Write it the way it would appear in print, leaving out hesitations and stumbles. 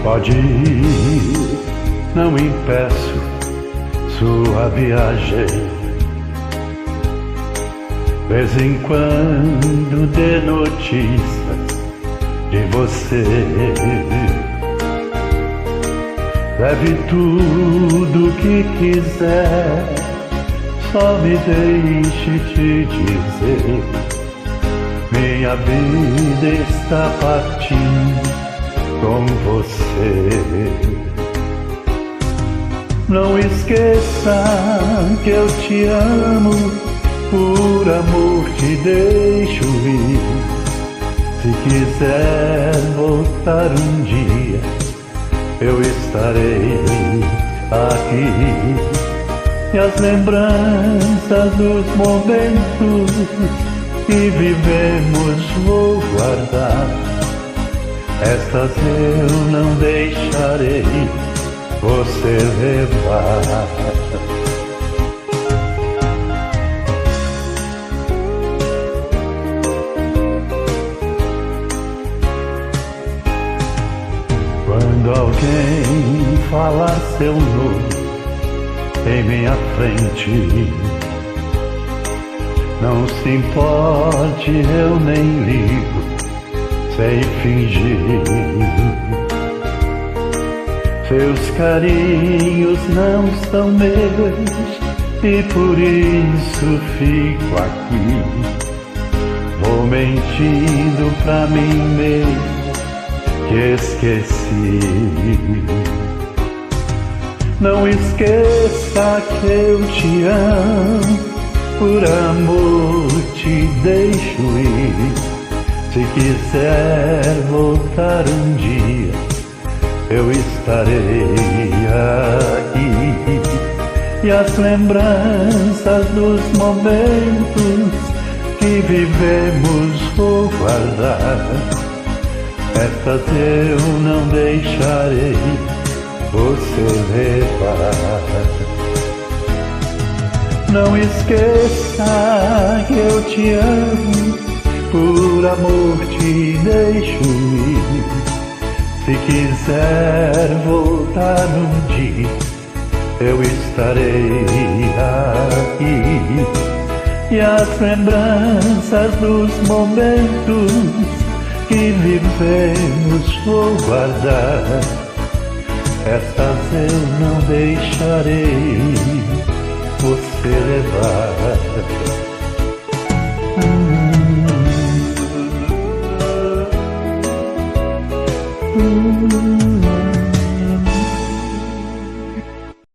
Pode ir, não impeço sua viagem. Vez em quando dê notícias de você. Leve tudo que quiser, só me deixe te dizer: minha vida está partindo com você. Não esqueça que eu te amo, por amor te deixo ir. Se quiser voltar um dia, eu estarei aqui. E as lembranças dos momentos que vivemos vou guardar. Estas eu não deixarei você levar. Quando alguém falar seu nome em minha frente, não se importe, eu nem ligo, sem fingir. Seus carinhos não são meus e por isso fico aqui, vou mentindo pra mim mesmo que esqueci. Não esqueça que eu te amo, por amor te deixo ir. Se quiser voltar um dia, eu estarei aqui. E as lembranças dos momentos que vivemos vou guardar. Estas eu não deixarei você levar. Não esqueça que eu te amo, por amor te deixo ir. Se quiser voltar um dia, eu estarei aqui. E as lembranças dos momentos que vivemos vou guardar. Estas eu não deixarei você levar.